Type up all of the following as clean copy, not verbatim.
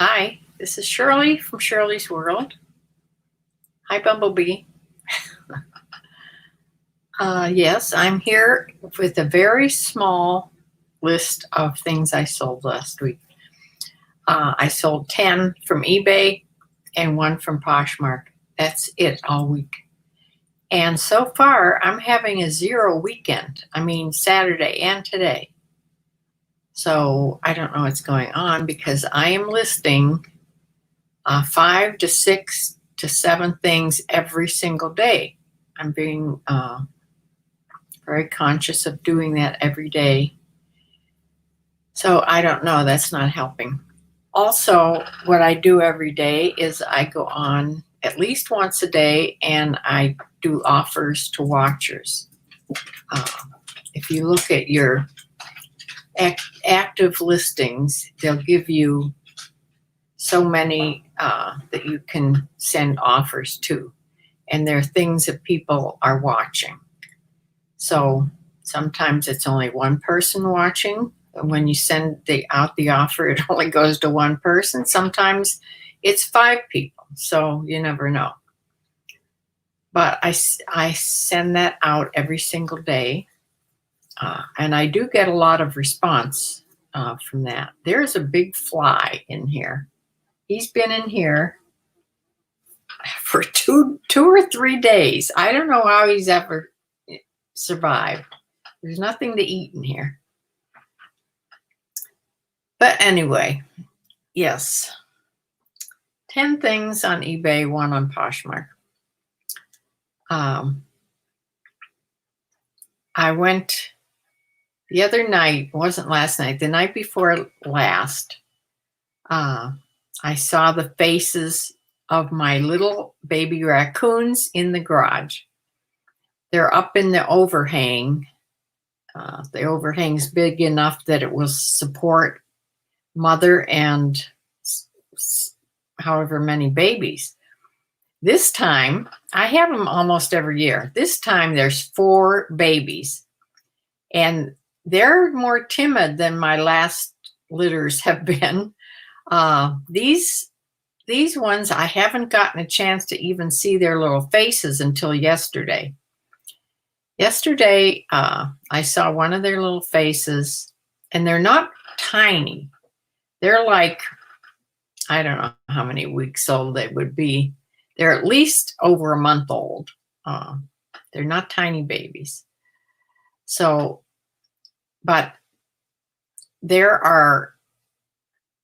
Hi, this is Shirley from Shirley's World. Hi, Bumblebee. Yes, I'm here with a very small list of things I sold last week. I sold 10 from eBay and 1 from Poshmark. That's it all week. And so far, I'm having a 0 weekend. I mean, Saturday and today. So I don't know what's going on because I am listing 5 to 6 to 7 things every single day. I'm being very conscious of doing that every day. So I don't know, that's not helping. Also, what I do every day is I go on at least once a day and I do offers to watchers. If you look at your active listings, they'll give you so many that you can send offers to. And they're things that people are watching. So sometimes it's only one person watching. When you send out the offer, it only goes to one person. Sometimes it's 5 people. So you never know. But I send that out every single day. And I do get a lot of response from that. There's a big fly in here. He's been in here for two or 3 days. I don't know how he's ever survived. There's nothing to eat in here. But anyway, yes. 10 things on eBay, 1 on Poshmark. I went the other night, it wasn't last night, the night before last, I saw the faces of my little baby raccoons in the garage. They're up in the overhang. The overhang's big enough that it will support mother and however many babies. This time, I have them almost every year. This time there's 4 babies. And they're more timid than my last litters have been. These ones, I haven't gotten a chance to even see their little faces until yesterday. Yesterday, I saw one of their little faces, and they're not tiny. They're like, I don't know how many weeks old they would be. They're at least over a month old. They're not tiny babies. So, but there are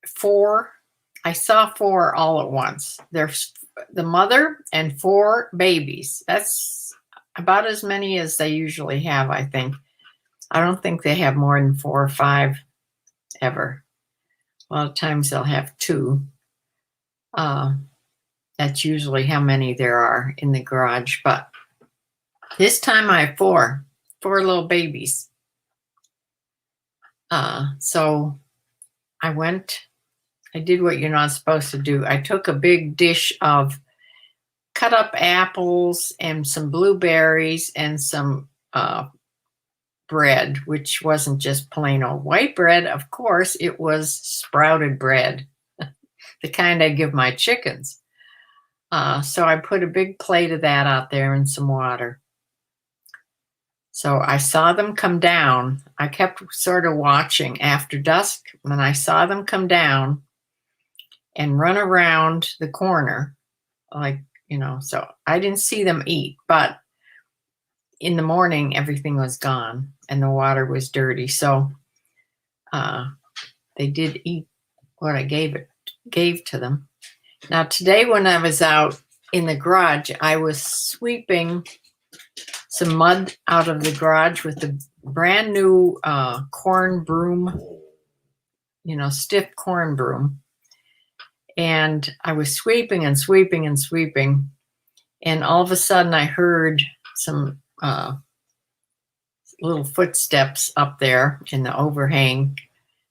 4. I saw 4 all at once. There's the mother and 4 babies. That's about as many as they usually have, I think. I don't think they have more than 4 or 5 ever. A lot of times they'll have 2. That's usually how many there are in the garage. But this time I have 4 little babies. So I did what you're not supposed to do. I took a big dish of cut up apples and some blueberries and some bread, which wasn't just plain old white bread. Of course, it was sprouted bread, the kind I give my chickens. So I put a big plate of that out there and some water. So I saw them come down. I kept sort of watching after dusk when I saw them come down and run around the corner, like, so I didn't see them eat, but in the morning, everything was gone and the water was dirty. So they did eat what I gave to them. Now today, when I was out in the garage, I was sweeping some mud out of the garage with the brand new corn broom, stiff corn broom. And I was sweeping and sweeping and sweeping. And all of a sudden I heard some little footsteps up there in the overhang.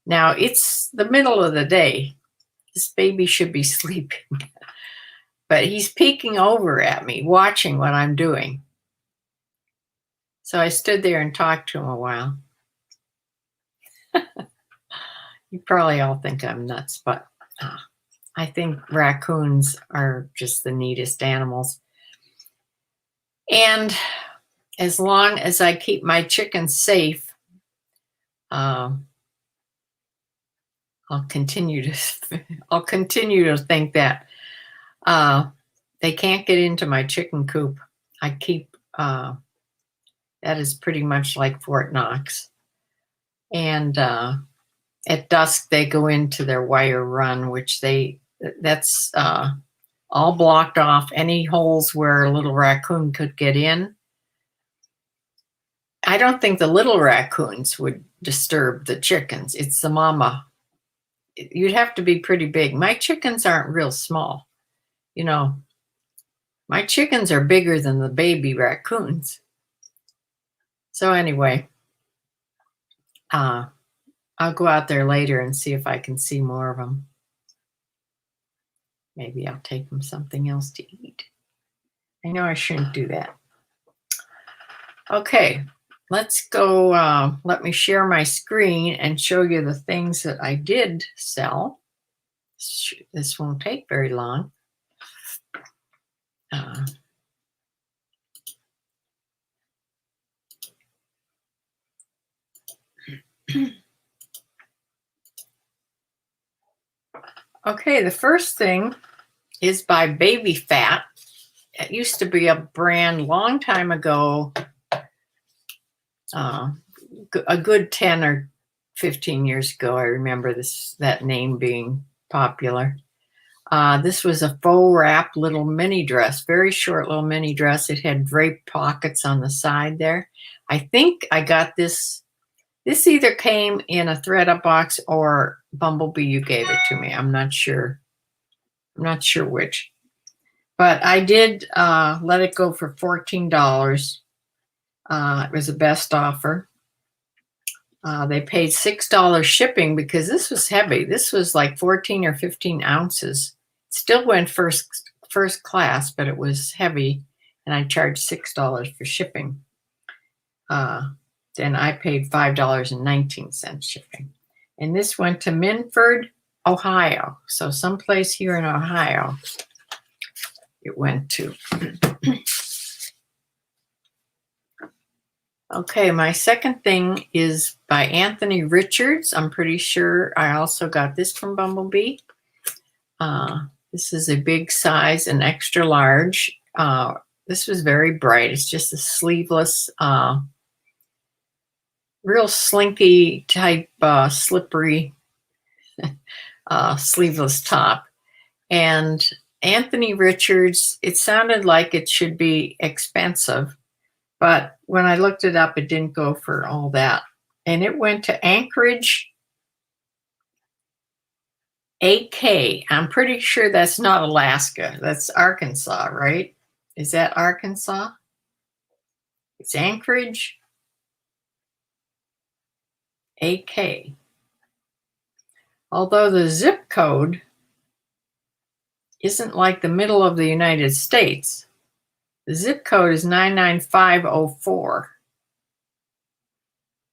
Now it's the middle of the day. This baby should be sleeping. But he's peeking over at me, watching what I'm doing. So I stood there and talked to him a while. You probably all think I'm nuts, but I think raccoons are just the neatest animals. And as long as I keep my chickens safe, I'll continue to think that they can't get into my chicken coop. I keep that is pretty much like Fort Knox. And at dusk they go into their wire run, which that's all blocked off. Any holes where a little raccoon could get in. I don't think the little raccoons would disturb the chickens. It's the mama. You'd have to be pretty big. My chickens aren't real small. You know, my chickens are bigger than the baby raccoons. So anyway, I'll go out there later and see if I can see more of them. Maybe I'll take them something else to eat. I know I shouldn't do that. Okay, let's go. Let me share my screen and show you the things that I did sell. This won't take very long. Okay, the first thing is by Baby Phat. It used to be a brand long time ago, a good 10 or 15 years ago. I remember that name being popular. This was a faux wrap little mini dress, very short little mini dress. It had draped pockets on the side there. I think I got this. This either came in a ThredUp box or Bumblebee, you gave it to me. I'm not sure. I'm not sure which. But I did let it go for $14. It was the best offer. They paid $6 shipping because this was heavy. This was like 14 or 15 ounces. Still went first class, but it was heavy, and I charged $6 for shipping. Then I paid $5.19 shipping. And this went to Minford, Ohio. So someplace here in Ohio it went to. Okay, my second thing is by Anthony Richards. I'm pretty sure I also got this from Bumblebee. This is a big size, an extra large. This was very bright. It's just a sleeveless, real slinky type, slippery, sleeveless top. And Anthony Richards, it sounded like it should be expensive, but when I looked it up, it didn't go for all that. And it went to Anchorage, AK. I'm pretty sure that's not Alaska. That's Arkansas, right? Is that Arkansas? It's Anchorage, AK. Although the zip code isn't like the middle of the United States. The zip code is 99504.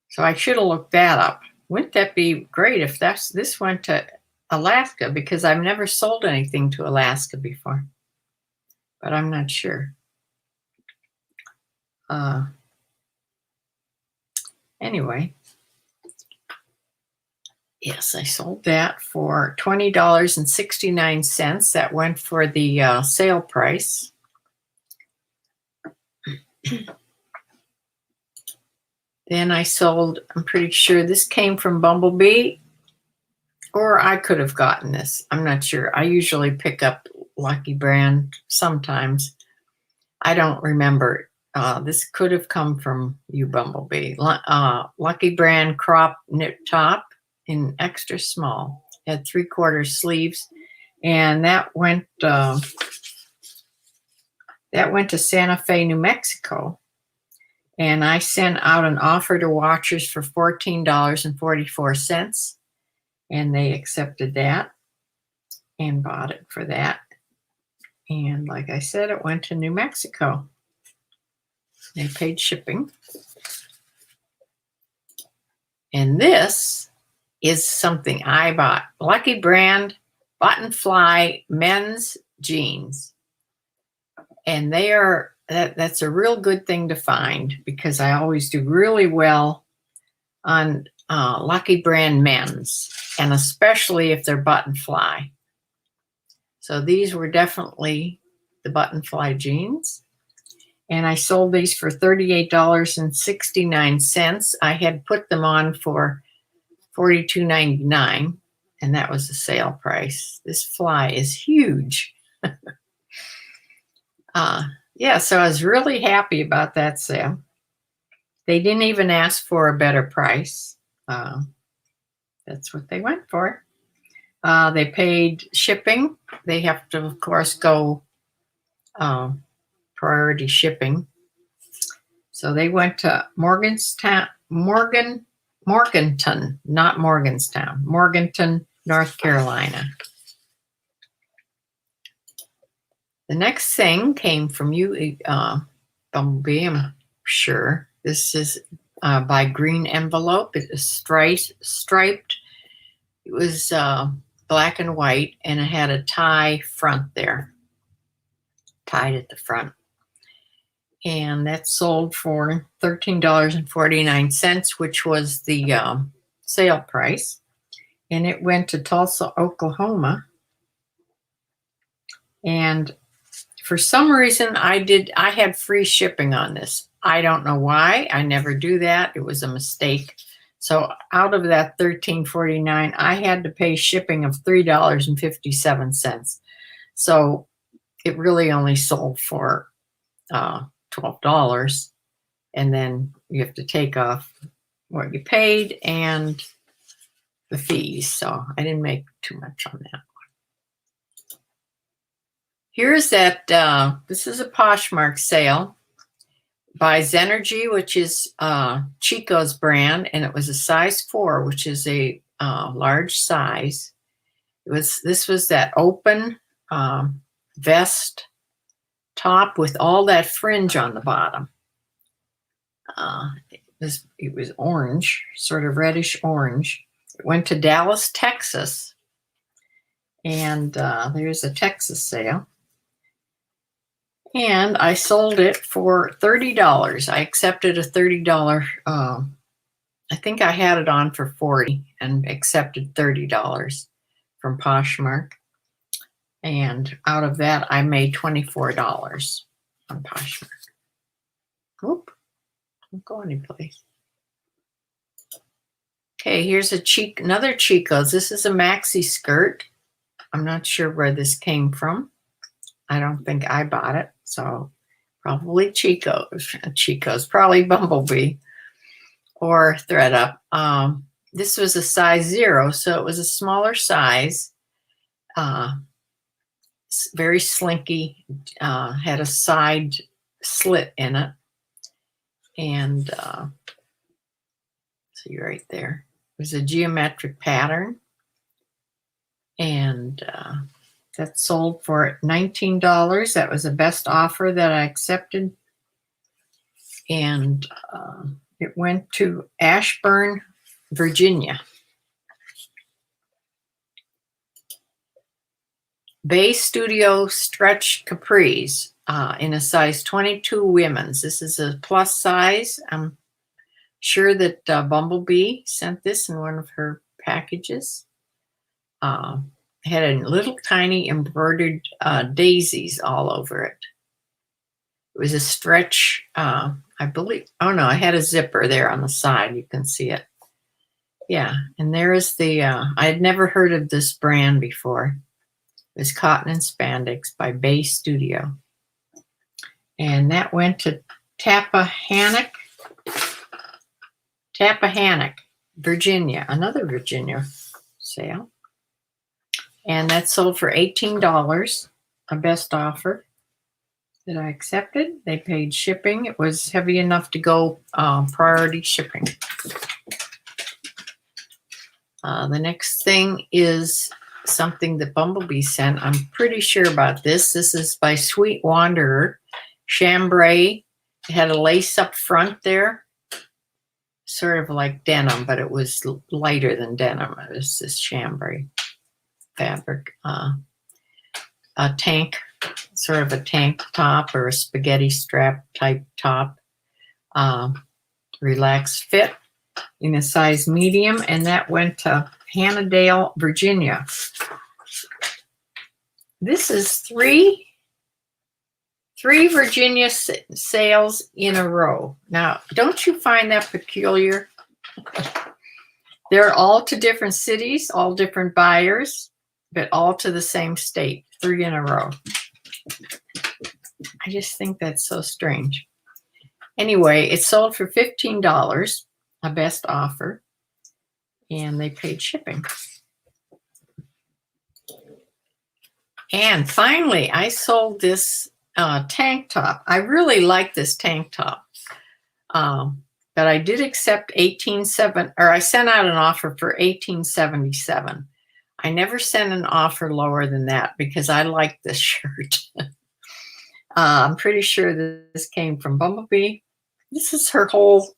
So I should have looked that up. Wouldn't that be great if this went to Alaska, because I've never sold anything to Alaska before, but I'm not sure. Anyway, yes, I sold that for $20.69. That went for the sale price. Then I sold, I'm pretty sure this came from Bumblebee, or I could have gotten this. I'm not sure. I usually pick up Lucky Brand sometimes. I don't remember. This could have come from you, Bumblebee. Lucky Brand crop knit top in extra small. Had 3/4 sleeves, and that went to Santa Fe, New Mexico. And I sent out an offer to Watchers for $14.44, and they accepted that and bought it for that. And like I said, it went to New Mexico. They paid shipping. And this is something I bought. Lucky Brand button fly men's jeans. And that's a real good thing to find because I always do really well on Lucky Brand men's, and especially if they're button fly. So these were definitely the button fly jeans. And I sold these for $38.69. I had put them on for $42.99, and that was the sale price. This fly is huge. Yeah, so I was really happy about that sale. They didn't even ask for a better price. That's what they went for. They paid shipping. They have to, of course, go priority shipping. So they went to Morganton, not Morgantown, Morganton, North Carolina. The next thing came from you, Bumblebee, I'm sure. This is by Green Envelope. It is striped. It was black and white, and it had a tie front there, tied at the front. And that sold for $13.49, which was the sale price. And it went to Tulsa, Oklahoma. And for some reason, I had free shipping on this. I don't know why. I never do that. It was a mistake. So out of that $13.49, I had to pay shipping of $3.57. So it really only sold for $12. And then you have to take off what you paid and the fees. So I didn't make too much on that. Here's that, this is a Poshmark sale by Zenergy, which is Chico's brand, and it was a size 4, which is a large size. This was that open vest top with all that fringe on the bottom. It was orange, sort of reddish orange. It went to Dallas, Texas, and there's a Texas sale. And I sold it for $30. I accepted a $30. I think I had it on for $40 and accepted $30 from Poshmark. And out of that, I made $24 on Poshmark. Oop, don't go anyplace. Okay, here's another Chico's. This is a maxi skirt. I'm not sure where this came from. I don't think I bought it, so probably Chico's, probably Bumblebee or ThredUp. This was a size 0, so it was a smaller size. Very slinky, had a side slit in it, and see right there. It was a geometric pattern, and that sold for $19. That was the best offer that I accepted. And it went to Ashburn, Virginia. Bay Studio Stretch Capris in a size 22 women's. This is a plus size. I'm sure that Bumblebee sent this in one of her packages. Had a little tiny embroidered daisies all over it. It was a stretch, I believe. Oh no, I had a zipper there on the side. You can see it. Yeah, and there is the, I had never heard of this brand before. It was Cotton and Spandex by Bay Studio. And that went to Tappahannock, Virginia, another Virginia sale. And that sold for $18, a best offer that I accepted. They paid shipping. It was heavy enough to go priority shipping. The next thing is something that Bumblebee sent. I'm pretty sure about this. This is by Sweet Wanderer, chambray. It had a lace up front there, sort of like denim, but it was lighter than denim. It was this chambray. fabric, a tank, sort of a tank top or a spaghetti strap type top. Relaxed fit in a size medium, and that went to Hannahdale, Virginia. This is three Virginia sales in a row. Now, don't you find that peculiar? They're all to different cities, all different buyers, but all to the same state, 3 in a row. I just think that's so strange. Anyway, it sold for $15, a best offer, and they paid shipping. And finally, I sold this tank top. I really like this tank top, but I did accept I sent out an offer for $18.77. I never sent an offer lower than that because I like this shirt. I'm pretty sure this came from Bumblebee. This is her all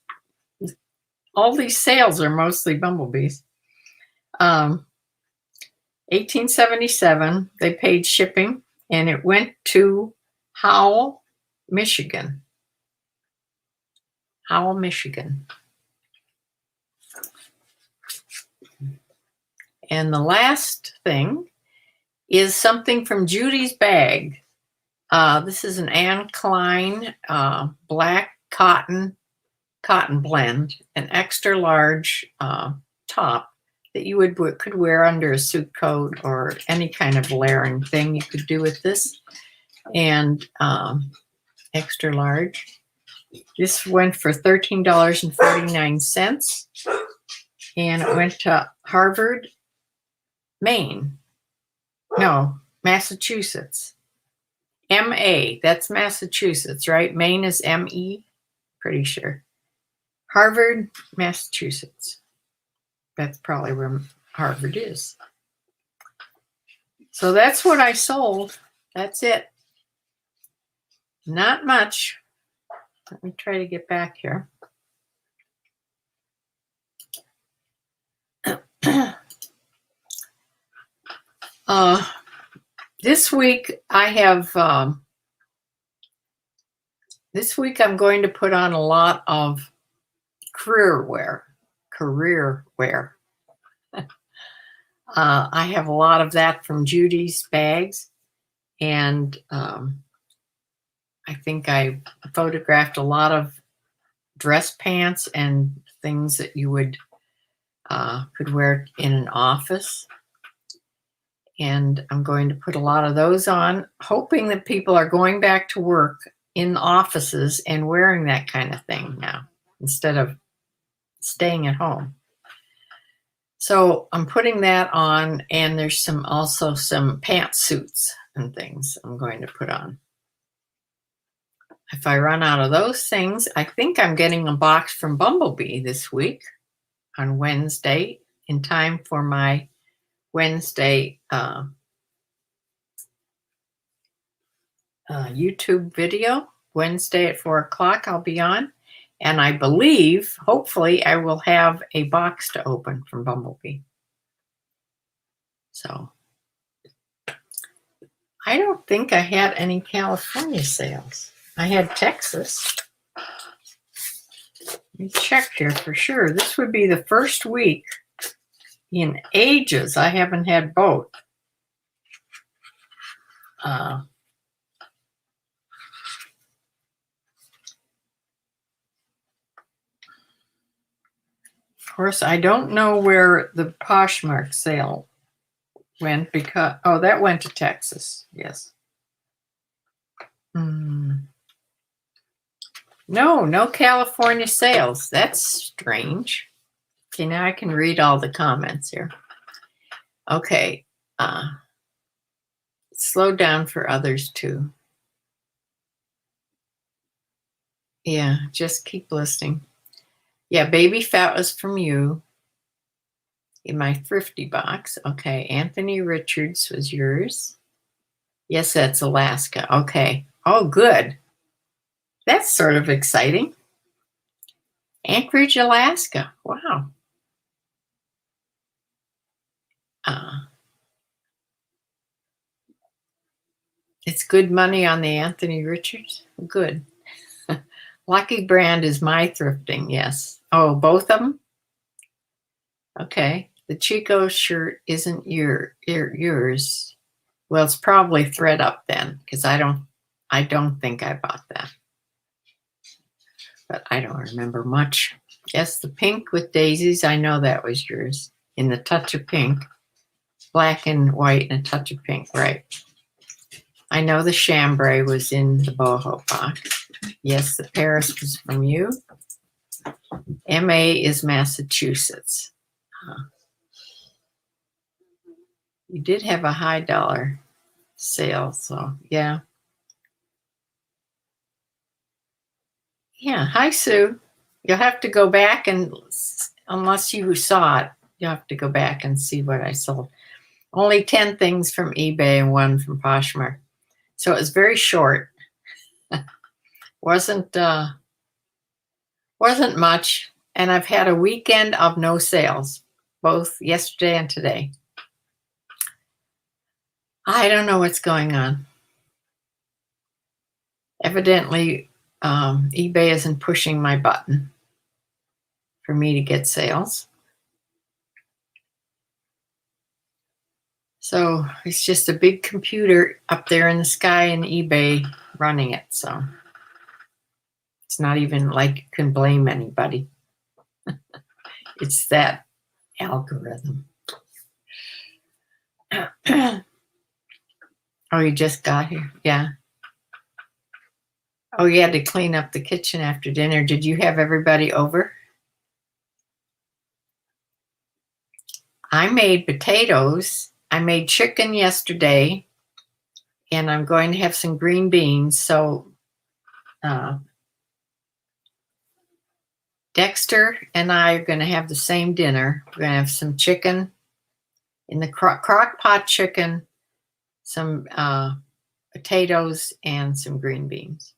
these sales are mostly Bumblebees. $18.77. They paid shipping, and it went to Howell, Michigan. Howell, Michigan. And the last thing is something from Judy's Bag. This is an Anne Klein black cotton blend, an extra large top that you could wear under a suit coat or any kind of layering thing you could do with this. And extra large. This went for $13.49, and it went to Harvard, Maine. No, Massachusetts. MA, that's Massachusetts, right? Maine is ME, pretty sure. Harvard, Massachusetts. That's probably where Harvard is. So that's what I sold. That's it. Not much. Let me try to get back here. This week I have, this week I'm going to put on a lot of career wear. I have a lot of that from Judy's Bags, and I think I photographed a lot of dress pants and things that you would could wear in an office. And I'm going to put a lot of those on, hoping that people are going back to work in offices and wearing that kind of thing now instead of staying at home. So I'm putting that on, and there's also some pantsuits and things I'm going to put on. If I run out of those things, I think I'm getting a box from Bumblebee this week on Wednesday in time for my Wednesday YouTube video. Wednesday at 4 o'clock I'll be on. And I believe, hopefully, I will have a box to open from Bumblebee. So I don't think I had any California sales. I had Texas. Let me check here for sure. This would be the first week in ages I haven't had both. Of course, I don't know where the Poshmark sale went because, oh, that went to Texas. Yes. No California sales. That's strange. Okay, now I can read all the comments here. Okay. Slow down for others too. Yeah, just keep listening. Yeah, Baby Fat was from you in my thrifty box. Okay, Anthony Richards was yours. Yes, that's Alaska. Okay. Oh, good. That's sort of exciting. Anchorage, Alaska. Wow. It's good money on the Anthony Richards? Good. Lucky Brand is my thrifting, yes. Oh, both of them? Okay. The Chico shirt isn't yours. Well, it's probably thread up then, because I don't think I bought that. But I don't remember much. Yes, the pink with daisies, I know that was yours. In the touch of pink. Black and white and a touch of pink, right. I know the chambray was in the boho box. Yes, the Paris was from you. MA is Massachusetts. You did have a high dollar sale, so yeah. Yeah, hi Sue. You'll have to go back and, unless you saw it, you'll have to go back and see what I sold. Only 10 things from eBay and 1 from Poshmark. So it was very short. wasn't much. And I've had a weekend of no sales, both yesterday and today. I don't know what's going on. Evidently, eBay isn't pushing my button for me to get sales. So it's just a big computer up there in the sky and eBay running it. So it's not even like you can blame anybody. It's that algorithm. Oh, you just got here? Yeah. Oh, you had to clean up the kitchen after dinner. Did you have everybody over? I made potatoes. I made chicken yesterday, and I'm going to have some green beans. So Dexter and I are going to have the same dinner. We're going to have some chicken in the crock pot chicken, some potatoes, and some green beans.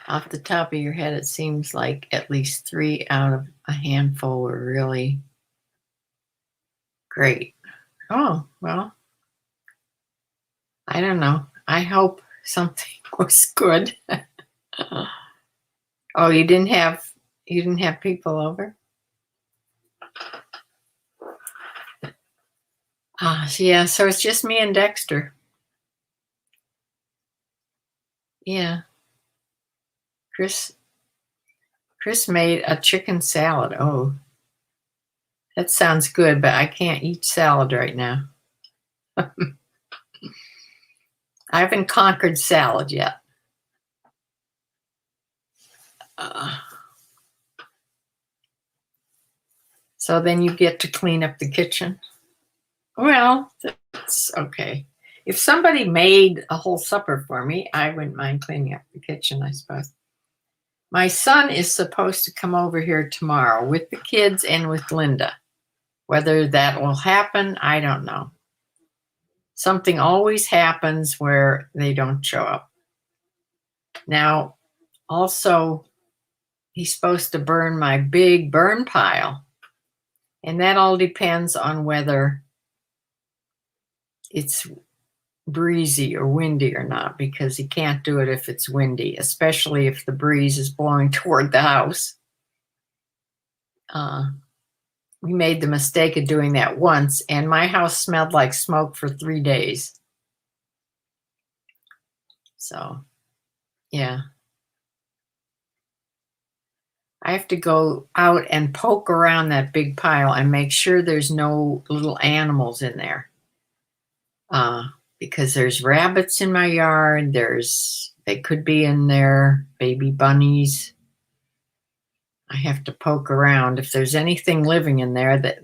Off the top of your head, it seems like at least 3 out of a handful were really great. Oh, well, I don't know. I hope something was good. Oh, you didn't have people over? Yeah, so it's just me and Dexter. Yeah. Chris made a chicken salad. Oh, that sounds good, but I can't eat salad right now. I haven't conquered salad yet. So then you get to clean up the kitchen. Well, that's okay. If somebody made a whole supper for me, I wouldn't mind cleaning up the kitchen, I suppose. My son is supposed to come over here tomorrow with the kids and with Linda. Whether that will happen, I don't know. Something always happens where they don't show up. Now, also, he's supposed to burn my big burn pile. And that all depends on whether it's breezy or windy or not, because he can't do it if it's windy, especially if the breeze is blowing toward the house. We made the mistake of doing that once, and my house smelled like smoke for 3 days. So, yeah. I have to go out and poke around that big pile and make sure there's no little animals in there. Because there's rabbits in my yard. They could be in there, baby bunnies. I have to poke around. If there's anything living in there,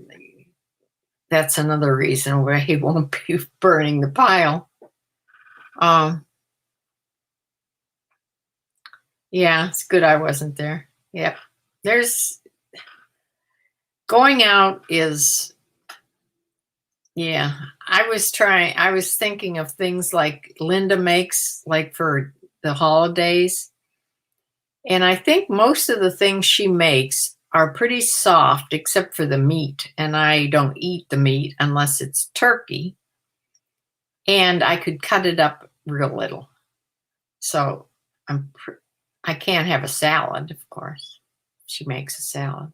that's another reason why he won't be burning the pile. Yeah, it's good I wasn't there. Yep. Going out is, yeah, I was thinking of things like Linda makes, like for the holidays. And I think most of the things she makes are pretty soft, except for the meat. And I don't eat the meat unless it's turkey. and I could cut it up real little. So I can't have a salad, of course. She makes a salad.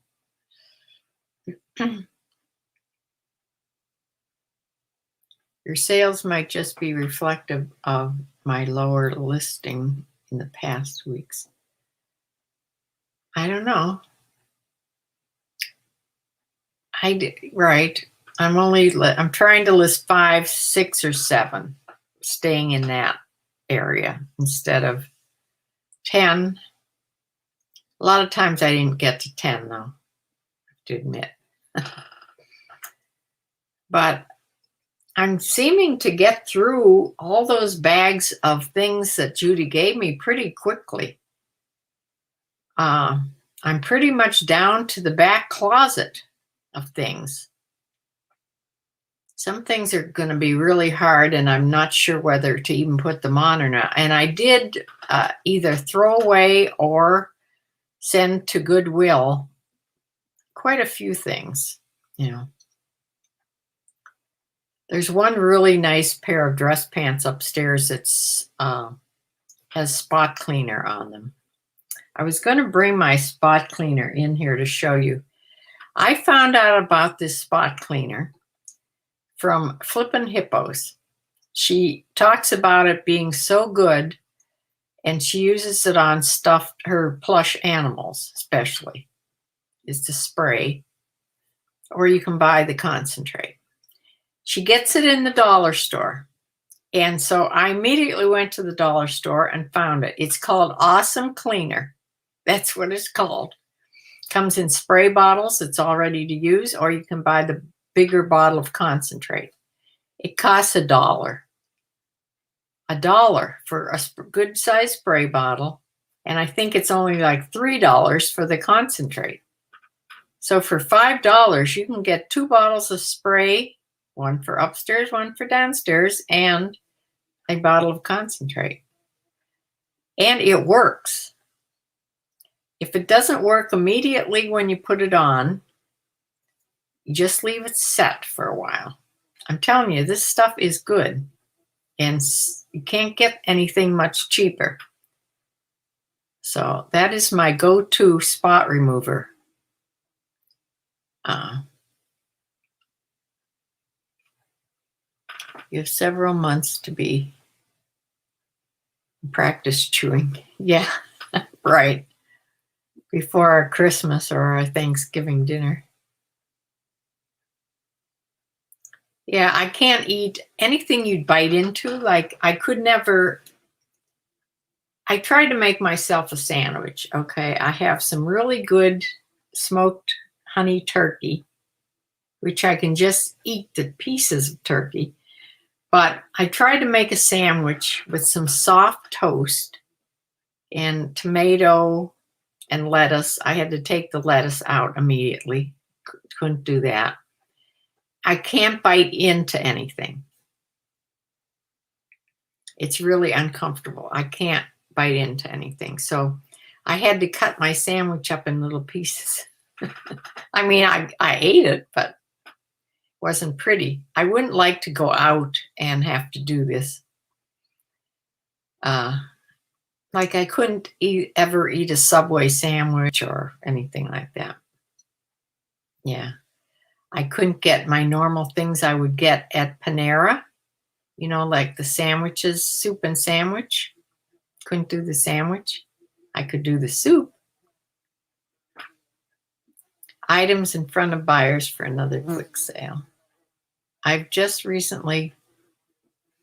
Your sales might just be reflective of my lower listing in the past weeks. I don't know. Right. I'm trying to list 5, 6, or 7, staying in that area instead of 10. A lot of times I didn't get to 10 though, I have to admit. But I'm seeming to get through all those bags of things that Judy gave me pretty quickly. I'm pretty much down to the back closet of things. Some things are going to be really hard, and I'm not sure whether to even put them on or not. And I did either throw away or send to Goodwill quite a few things, you know. There's one really nice pair of dress pants upstairs that's has spot cleaner on them. I was going to bring my spot cleaner in here to show you. I found out about this spot cleaner from Flippin' Hippos. She talks about it being so good, and she uses it on her plush animals, especially, is the spray, or you can buy the concentrate. She gets it in the dollar store. And so I immediately went to the dollar store and found it. It's called Awesome Cleaner. That's what it's called. Comes in spray bottles. It's all ready to use, or you can buy the bigger bottle of concentrate. It costs $1. $1 for a good size spray bottle. And I think it's only like $3 for the concentrate. So for $5, you can get 2 bottles of spray, one for upstairs, one for downstairs, and a bottle of concentrate. And it works. If it doesn't work immediately when you put it on, you just leave it set for a while. I'm telling you, this stuff is good. And you can't get anything much cheaper. So that is my go-to spot remover. You have several months to be practice chewing. Yeah, right. Before our Christmas or our Thanksgiving dinner. Yeah, I can't eat anything you'd bite into. Like I tried to make myself a sandwich. Okay, I have some really good smoked honey turkey, which I can just eat the pieces of turkey. But I tried to make a sandwich with some soft toast and tomato and lettuce. I had to take the lettuce out immediately. Couldn't do that. I can't bite into anything. It's really uncomfortable. I can't bite into anything. So I had to cut my sandwich up in little pieces. I mean, I ate it, but wasn't pretty. I wouldn't like to go out and have to do this. Like I couldn't ever eat a Subway sandwich or anything like that. Yeah. I couldn't get my normal things I would get at Panera, you know, like the sandwiches, soup and sandwich. Couldn't do the sandwich. I could do the soup. Items in front of buyers for another quick sale. I've just recently,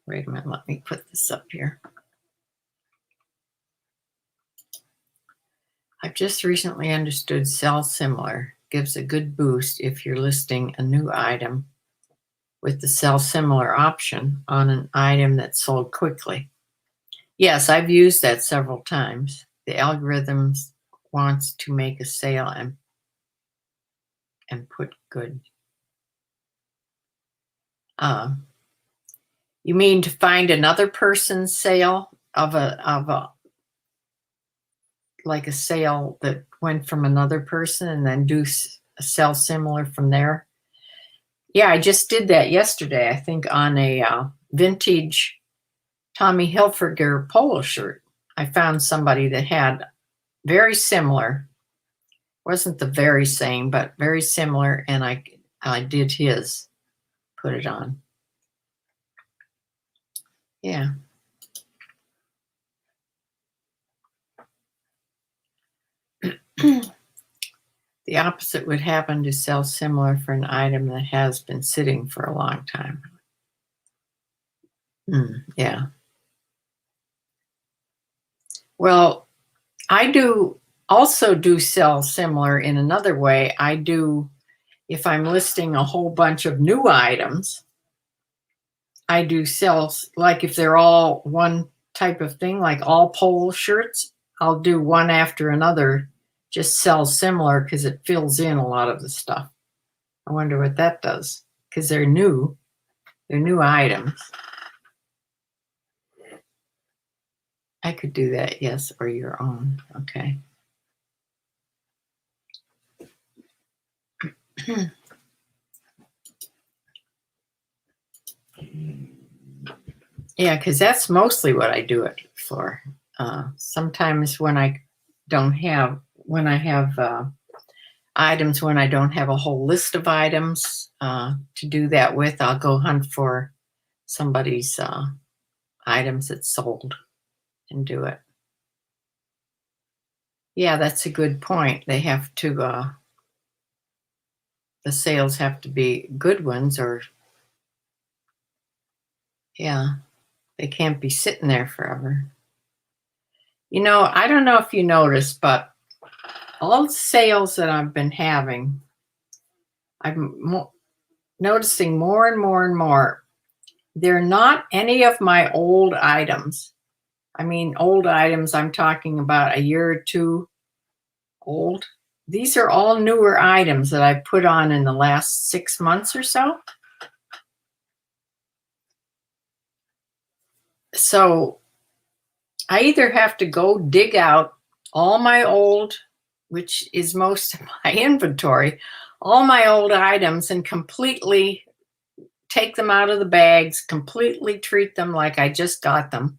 wait a minute, let me put this up here. I've just recently understood sell similar gives a good boost if you're listing a new item with the sell similar option on an item that's sold quickly. Yes, I've used that several times. The algorithm wants to make a sale and put good. You mean to find another person's sale of a like a sale that went from another person and then do a sell similar from there? Yeah, I just did that yesterday, I think, on a vintage Tommy Hilfiger polo shirt. I found somebody that had very similar, wasn't the very same, but very similar, and I did his, put it on. Yeah. The opposite would happen to sell similar for an item that has been sitting for a long time. Yeah. Well, I also do sell similar in another way. I do, if I'm listing a whole bunch of new items, I do sell, like if they're all one type of thing, like all polo shirts, I'll do one after another, just sell similar because it fills in a lot of the stuff. I wonder what that does, because they're new items. I could do that, yes, or your own. Okay. Yeah, because that's mostly what I do it for. Sometimes when I have items, when I don't have a whole list of items to do that with, I'll go hunt for somebody's items that's sold and do it. Yeah, that's a good point. They have to, the sales have to be good ones, or yeah, they can't be sitting there forever. You know, I don't know if you noticed, but all the sales that I've been having, I'm noticing more and more and more, they're not any of my old items. I mean, old items, I'm talking about a year or two old. These are all newer items that I put on in the last 6 months or so. So I either have to go dig out all my old, which is most of my inventory, all my old items, and completely take them out of the bags, completely treat them like I just got them,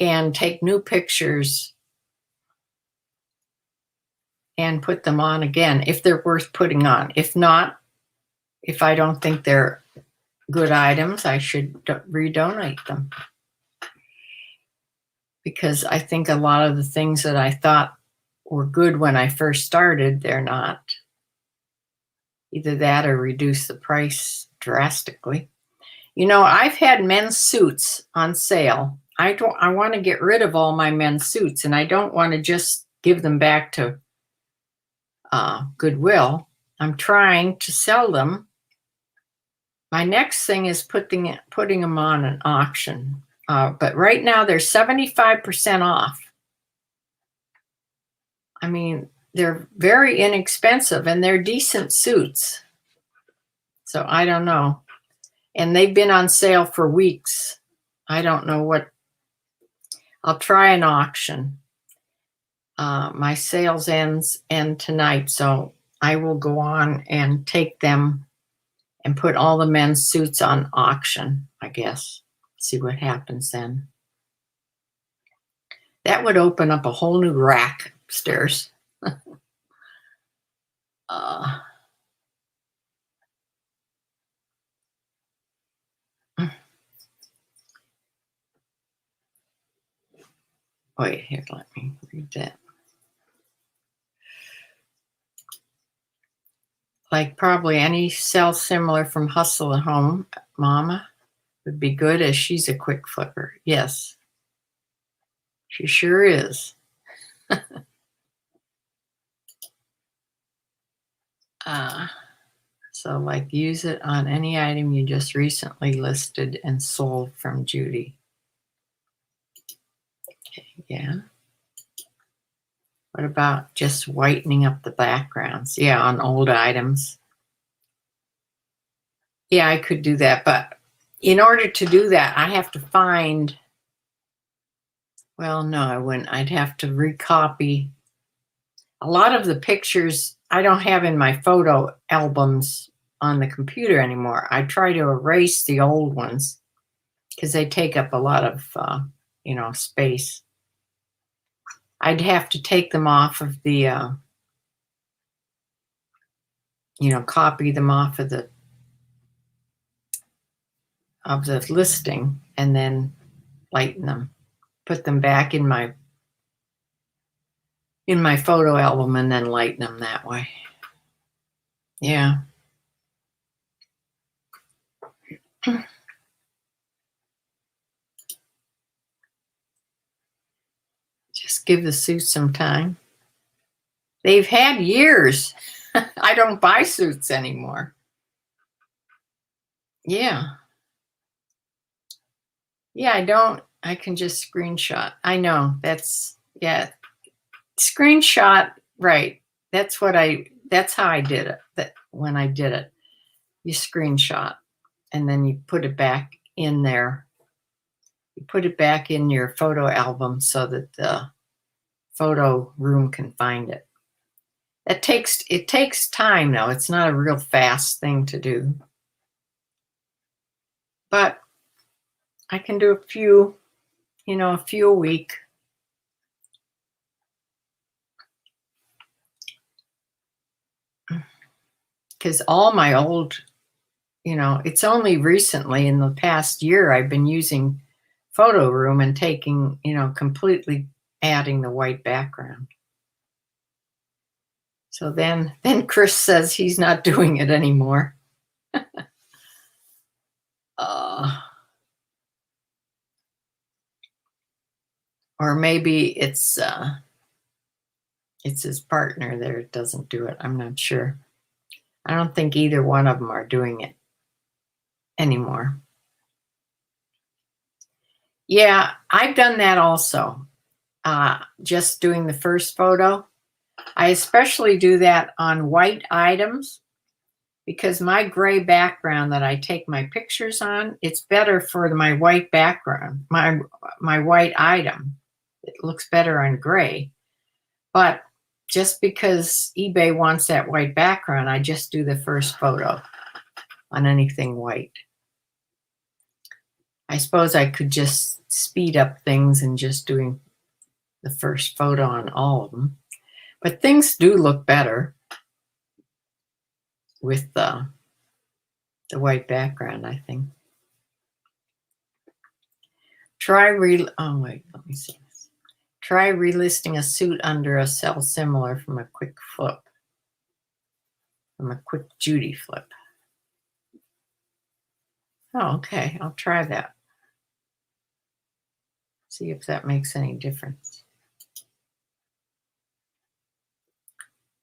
and take new pictures and put them on again if they're worth putting on. If not, if I don't think they're good items, I should redonate them. Because I think a lot of the things that I thought were good when I first started, they're not. Either that or reduce the price drastically. You know, I've had men's suits on sale. I want to get rid of all my men's suits, and I don't want to just give them back to Goodwill. I'm trying to sell them. My next thing is putting them on an auction. But right now they're 75% off. I mean, they're very inexpensive and they're decent suits. So I don't know. And they've been on sale for weeks. I don't know what. I'll try an auction. My sales end tonight, so I will go on and take them and put all the men's suits on auction, I guess. See what happens then. That would open up a whole new rack upstairs. Wait, here, let me read that. Like probably any sell similar from Hustle at Home, Mama would be good, as she's a quick flipper. Yes, she sure is. So like use it on any item you just recently listed and sold from Judy. Okay, yeah. What about just whitening up the backgrounds? Yeah, on old items. Yeah, I could do that, but in order to do that, I have to find, well, no, I wouldn't. I'd have to recopy. A lot of the pictures I don't have in my photo albums on the computer anymore. I try to erase the old ones because they take up a lot of, space. I'd have to take them off of the, copy them off of the listing and then lighten them, put them back in my photo album and then lighten them that way. Yeah. Just give the suits some time. They've had years. I don't buy suits anymore. Yeah. Yeah, I don't. I can just screenshot. I know. Yeah. Screenshot, right. That's how I did it. That when I did it, you screenshot and then you put it back in there. You put it back in your photo album so that the photo room can find it. It takes time though. It's not a real fast thing to do. But I can do a few a week. Because all my old, it's only recently in the past year I've been using Photo Room and taking, completely adding the white background. So then Chris says he's not doing it anymore. Or maybe it's his partner there doesn't do it. I'm not sure. I don't think either one of them are doing it anymore. Yeah, I've done that also. Just doing the first photo. I especially do that on white items because my gray background that I take my pictures on, it's better for my white background, my white item. It looks better on gray. But just because eBay wants that white background, I just do the first photo on anything white. I suppose I could just speed up things and just doing the first photo on all of them. But things do look better with the white background, I think. Let me see this. Try relisting a suit under a cell similar from a quick flip. From a quick Judy flip. Oh, okay. I'll try that. See if that makes any difference.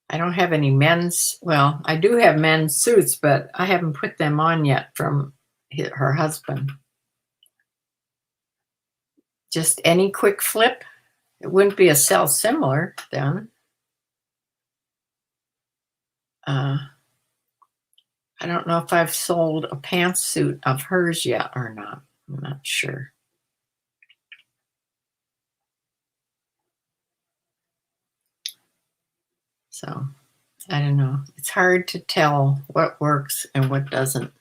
I don't have any men's, well, I do have men's suits, but I haven't put them on yet from her husband. Just any quick flip. It wouldn't be a cell similar then. I don't know if I've sold a pantsuit of hers yet or not. I'm not sure. So, I don't know. It's hard to tell what works and what doesn't.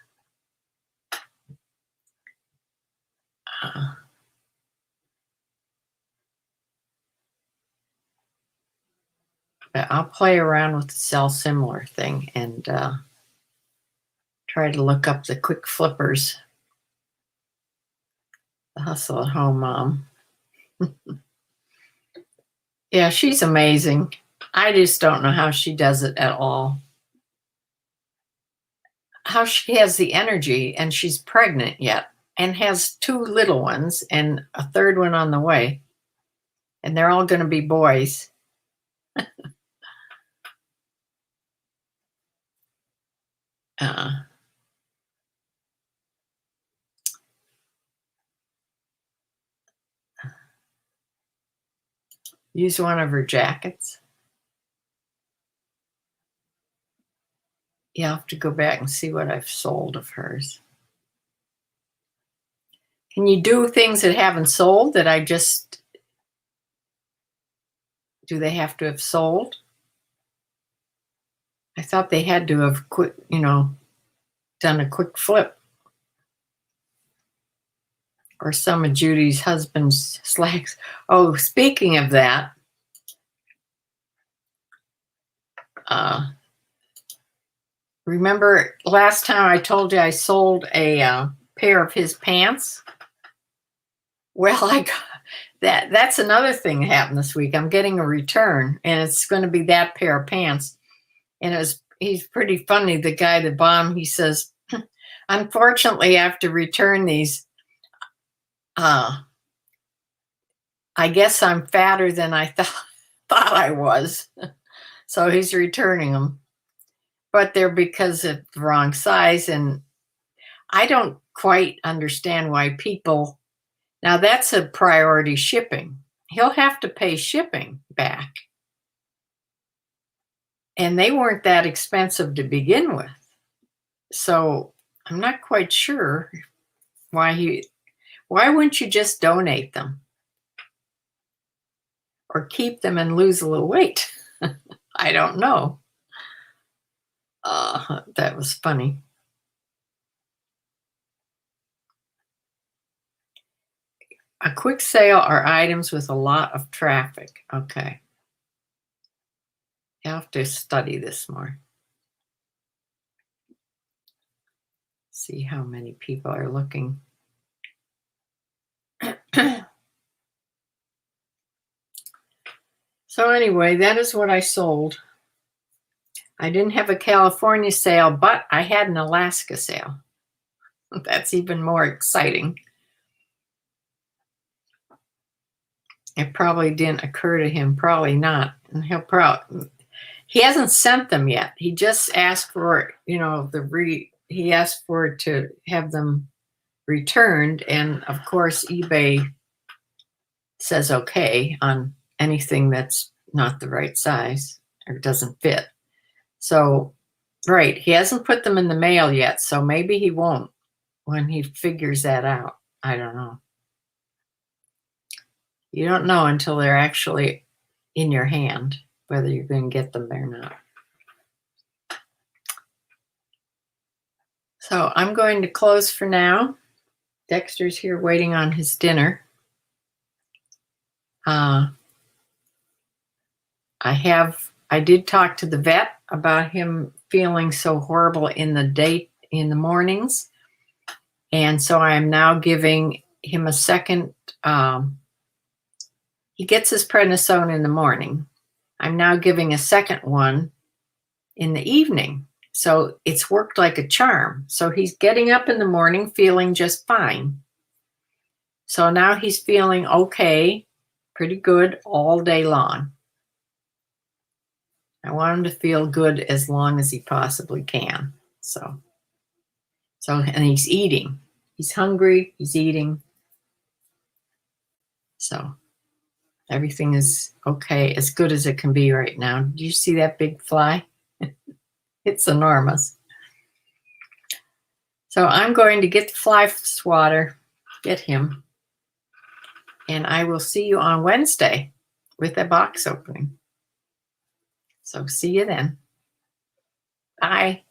But I'll play around with the cell similar thing and try to look up the quick flippers. The Hustle at Home Mom. Yeah, she's amazing. I just don't know how she does it at all. How she has the energy, and she's pregnant yet and has 2 little ones and a third one on the way. And they're all going to be boys. Use one of her jackets. You have to go back and see what I've sold of hers. Can you do things that haven't sold that I just, do they have to have sold? I thought they had to have done a quick flip. or some of Judy's husband's slacks. Oh, speaking of that, remember last time I told you I sold a pair of his pants? Well, I got that's another thing that happened this week. I'm getting a return, and it's going to be that pair of pants. And he's pretty funny. The guy that bought him, he says, unfortunately, I have to return these. I guess I'm fatter than I thought I was. So he's returning them. But they're because of the wrong size. And I don't quite understand why people, now that's a priority shipping. He'll have to pay shipping back. And they weren't that expensive to begin with. So I'm not quite sure why wouldn't you just donate them? Or keep them and lose a little weight? I don't know. That was funny. A quick sale are items with a lot of traffic. Okay. You have to study this more. See how many people are looking. So anyway, that is what I sold. I didn't have a California sale, but I had an Alaska sale. That's even more exciting. It probably didn't occur to him, probably not. And he hasn't sent them yet. He just asked for, he asked for it to have them returned. And of course, eBay says okay on anything that's not the right size or doesn't fit. So, right, he hasn't put them in the mail yet. So maybe he won't when he figures that out. I don't know. You don't know until they're actually in your hand whether you're going to get them or not. So I'm going to close for now. Dexter's here waiting on his dinner. I did talk to the vet about him feeling so horrible in the mornings. And so I am now giving him a second, he gets his prednisone in the morning. I'm now giving a second one in the evening. So it's worked like a charm. So he's getting up in the morning feeling just fine. So now he's feeling okay, pretty good all day long. I want him to feel good as long as he possibly can. So and he's eating. He's hungry, he's eating. So everything is okay, as good as it can be right now. Do you see that big fly? It's enormous. So I'm going to get the fly swatter, get him, and I will see you on Wednesday with a box opening. So see you then. Bye.